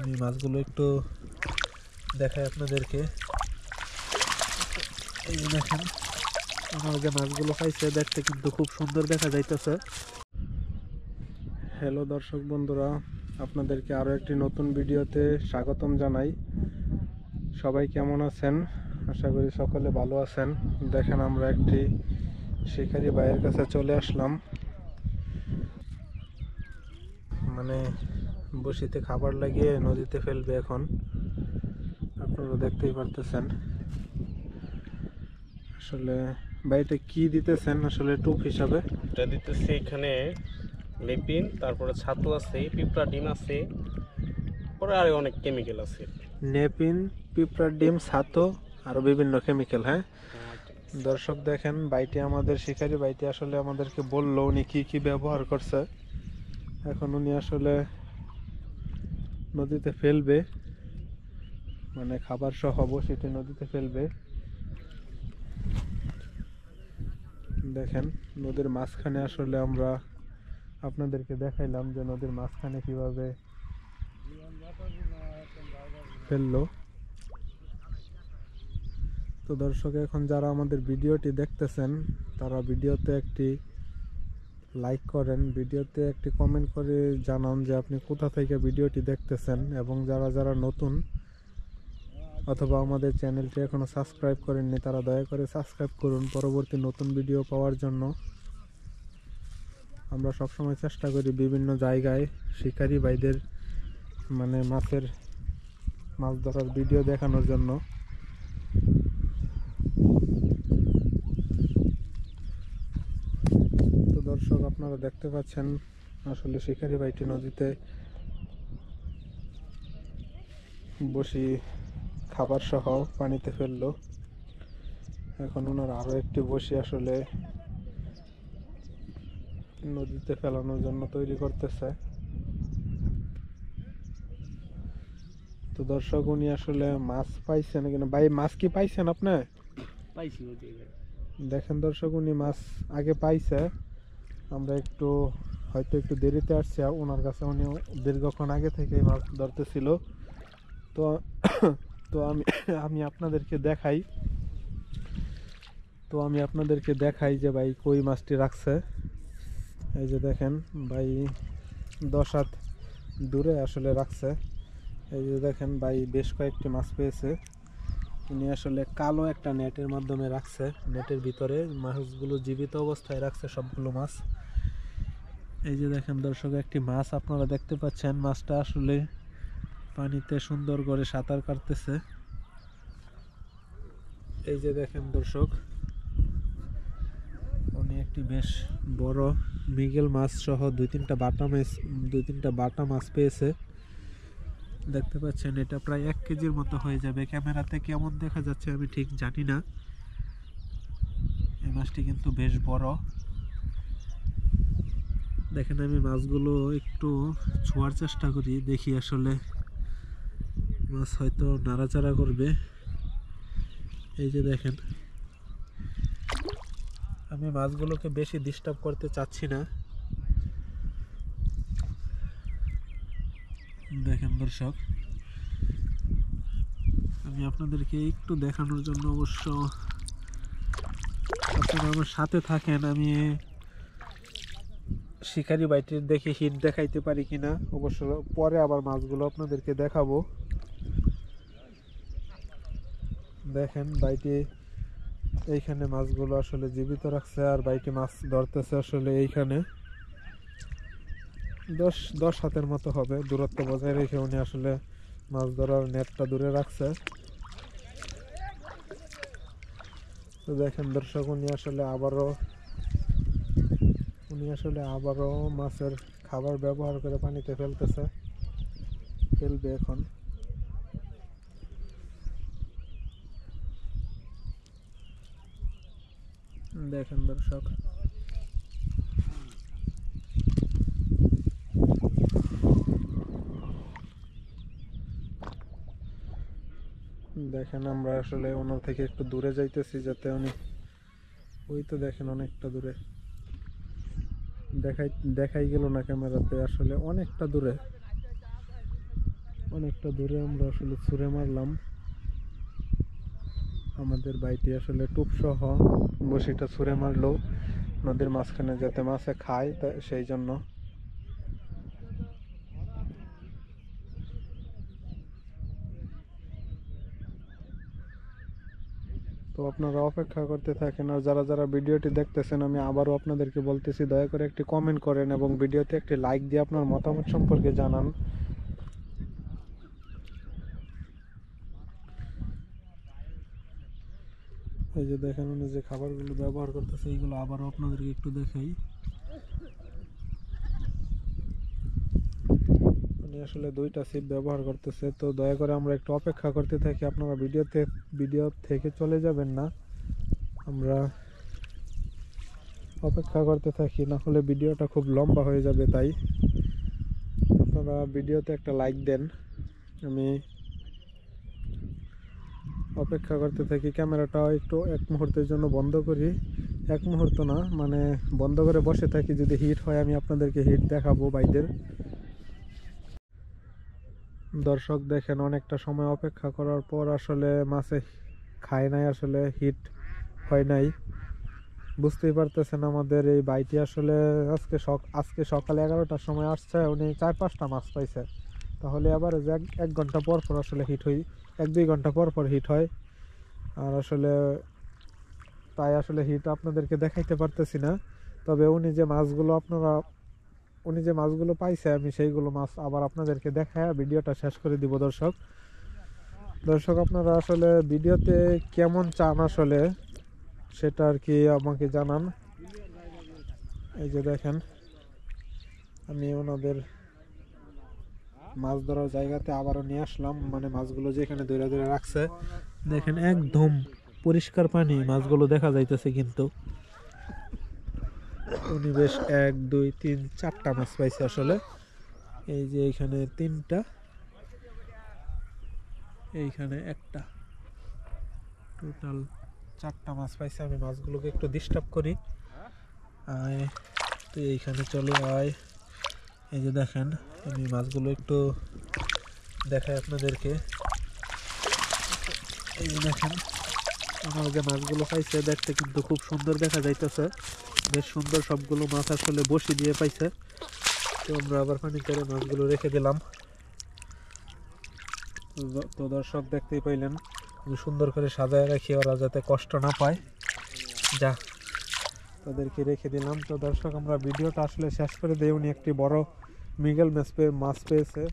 আমি মাছগুলো একটু দেখাই আপনাদেরকে। এই যে দেখেন আমার যে মাছগুলো পাইছে, দেখতে কিন্তু খুব সুন্দর দেখা যাইতেছে। হ্যালো দর্শক বন্ধুরা, আপনাদেরকে আরও একটি নতুন ভিডিওতে স্বাগতম জানাই। সবাই কেমন আছেন? আশা করি সকলে ভালো আছেন। দেখেন আমরা একটি শিকারি ভাইয়ের কাছে চলে আসলাম। মানে বসিতে খাবার লাগিয়ে নদীতে ফেলবে এখন, আপনারা দেখতেই পারতেছেন। আসলে ভাইটা কি দিতেছেন আসলে টোপ হিসাবে? এটা দিতেছি এখানে লেপিন, তারপরে ছাতু আছে, পিঁপড়া ডিম আছে, পরে আরো অনেক কেমিক্যাল আছে। নেপিন, পিঁপড়ার ডিম, ছাতু আরো বিভিন্ন কেমিক্যাল। হ্যাঁ দর্শক দেখেন, বাইটি আমাদের শিকারি বাইটি আসলে আমাদেরকে বললো উনি কি কি ব্যবহার করছে। এখন উনি আসলে নদীতে ফেলবে, মানে খাবার সহ বসিতে নদীতে ফেলবে। দেখেন নদীর মাঝখানে আসলে আমরা আপনাদেরকে দেখাইলাম যে নদীর মাঝখানে কিভাবে ফেললো। তো দর্শক এখন যারা আমাদের ভিডিওটি দেখতেছেন তারা ভিডিওতে একটি লাইক করেন, ভিডিওতে একটি কমেন্ট করে জানান যে আপনি কোথা থেকে ভিডিওটি দেখতেছেন, এবং যারা যারা নতুন অথবা আমাদের চ্যানেলটি এখনো সাবস্ক্রাইব করেননি তারা দয়া করে সাবস্ক্রাইব করুন পরবর্তী নতুন ভিডিও পাওয়ার জন্য। আমরা সবসময় চেষ্টা করি বিভিন্ন জায়গায় শিকারি ভাইদের মানে মাছ ধরার ভিডিও দেখানোর জন্য। তো দর্শক আপনারা দেখতে পাচ্ছেন আসলে শিকারি ভাইটি নদীতে বসি খাবার সহ পানিতে ফেললো। এখন ওনার আরো একটি বসি আসলে নদীতে ফেলানোর জন্য তৈরি করতেছে। তো দর্শক উনি আসলে মাছ পাইছেন কিনা, ভাই মাছ কি পাইছেন আপনি? পাইছি। দেখেন দর্শক উনি মাছ আগে পাইছে, আমরা একটু হয়তো একটু দেরিতে আসছি ওনার কাছে। উনি দীর্ঘক্ষণ আগে থেকে মাছ ধরতেছিল। তো তো আমি আপনাদেরকে দেখাই, যে ভাই কই মাছটি রাখছে। এই যে দেখেন ভাই 10 হাত দূরে আসলে রাখছে। এই যে দেখেন ভাই বেশ কয়েকটি মাছ পেয়েছে। উনি আসলে কালো একটা নেটের মাধ্যমে রাখছে, নেটের ভিতরে মাছগুলো জীবিত অবস্থায় রাখছে সবগুলো মাছ। এই যে দেখেন দর্শক একটি মাছ আপনারা দেখতে পাচ্ছেন, মাছটা আসলে পানিতে সুন্দর করে সাঁতার কাটতেছে। এই যে দেখেন দর্শক উনি একটি বেশ বড় মৃগেল মাছ সহ দুই তিনটা বাটা মাছ পেয়েছে। দেখতে পাচ্ছেন এটা প্রায় 1 কেজির মতো হয়ে যাবে। ক্যামেরাতে কেমন দেখা যাচ্ছে আমি ঠিক জানি না। এই মাছটি কিন্তু বেশ বড়। দেখেন আমি মাছগুলো একটু ছোঁয়ার চেষ্টা করি, দেখি আসলে মাছ হয়তো নাড়াচাড়া করবে। এই যে দেখেন আমি মাছগুলোকে বেশি ডিস্টার্ব করতে চাচ্ছি না। দেখেন দর্শক আমি আপনাদেরকে একটু দেখানোর জন্য, অবশ্য আপনারা আমার সাথে থাকেন, আমি শিকারি বাইটির দেখে হিট দেখাইতে পারি কিনা অবশ্য পরে আবার মাছগুলো আপনাদেরকে দেখাবো। দেখেন বাইটি এইখানে মাছগুলো আসলে জীবিত রাখছে, আর বাইটি মাছ ধরতেছে আসলে এইখানে 10 হাতের মতো হবে দূরত্ব বজায় রেখে উনি আসলে মাছ ধরার নেটটা দূরে রাখছে। তো দেখেন দর্শক উনি আসলে আবারও মাছের খাবার ব্যবহার করে পানিতে ফেলবে এখন। দেখেন দর্শক দেখেন আমরা আসলে ওনার থেকে একটু দূরে যাইতেছি যাতে উনি, ওই তো দেখেন অনেকটা দূরে, দেখাই গেল না ক্যামেরাতে, আসলে অনেকটা দূরে। অনেকটা দূরে আমরা আসলে ছুঁড়ে মারলাম। আমাদের বাইটি আসলে টুপ সহ বসিটা ছুঁড়ে মারলো নদীর মাঝখানে যাতে মাছে খায়, সেই জন্য। তো আপনারা অপেক্ষা করতে থাকেন, আর যারা যারা ভিডিওটি দেখতেছেন আমি আবারও আপনাদেরকে বলতেছি, দয়া করে একটি কমেন্ট করেন এবং ভিডিওতে একটি লাইক দিয়ে আপনার মতামত সম্পর্কে জানান। এই যে দেখেন উনি যে খাবারগুলো ব্যবহার করতেছে, এইগুলো আবারও আপনাদেরকে একটু দেখাই। উনি আসলে 2টা ছিপ ব্যবহার করতেছে। তো দয়া করে আমরা একটু অপেক্ষা করতে থাকি, আপনারা ভিডিও থেকে চলে যাবেন না, আমরা অপেক্ষা করতে থাকি, না হলে ভিডিওটা খুব লম্বা হয়ে যাবে। তাই আপনারা ভিডিওতে একটা লাইক দেন। আমি অপেক্ষা করতে থাকি, ক্যামেরাটা একটু এক মুহূর্তের জন্য বন্ধ করি। এক মুহূর্ত না, মানে বন্ধ করে বসে থাকি, যদি হিট হয় আমি আপনাদেরকে হিট দেখাবো ভাইদের। দর্শক দেখেন অনেকটা সময় অপেক্ষা করার পর আসলে মাছে খায় নাই, আসলে হিট হয় নাই। বুঝতেই পারতেছেন আমাদের এই বাইটি আসলে আজকে সকালে 11টার সময় আসছে, উনি 4-5টা মাছ পাইছে। তাহলে আবার 1 ঘন্টা পর পর আসলে হিট হয়, 1-2 ঘন্টা পর পর হিট হয়। আর আসলে তাই আসলে হিট আপনাদেরকে দেখাইতে পারতেছি না। তবে উনি যে মাছগুলো পাইছে আমি সেইগুলো মাছ আবার আপনাদেরকে দেখায় ভিডিওটা শেষ করে দিব। দর্শক আপনারা আসলে ভিডিওতে কেমন চান আসলে সেটা আর কি আমাকে জানান। এই যে দেখেন আমি ওনাদের মাছ ধরার জায়গাতে আবারও নিয়ে আসলাম, মানে মাছগুলো যেখানে ধরে ধরে রাখছে দেখেন একদম পরিষ্কার পানি, মাছগুলো দেখা যাইতেছে। কিন্তু উনি বেশ 1, 2, 3, 4টা মাছ পাইছে আসলে। এই যে এইখানে 3টা, এইখানে একটা, টোটাল 4টা মাছ পাইছে। আমি মাছগুলোকে একটু ডিস্টার্ব করি, আয় তুই এইখানে চলে আয়। এই যে দেখেন আমি মাছগুলো একটু দেখাই আপনাদেরকে। এই যে দেখেন আমার যে মাছগুলো পাইছে দেখতে কিন্তু খুব সুন্দর দেখা যাইতেছে, বেশ সুন্দর সবগুলো মাছ আসলে বসি দিয়ে পাইছে। তো আমরা আবার পানি করে মাছগুলো রেখে দিলাম। তো দর্শক দেখতেই পাইলেন আমি সুন্দর করে সাজায় রাখি, ওরা যাতে কষ্ট না পায়, যা তাদেরকে রেখে দিলাম। তো দর্শক আমরা ভিডিওটা আসলে শেষ করে দিই। উনি একটি বড় মৃগেল মাছ পেয়েছে।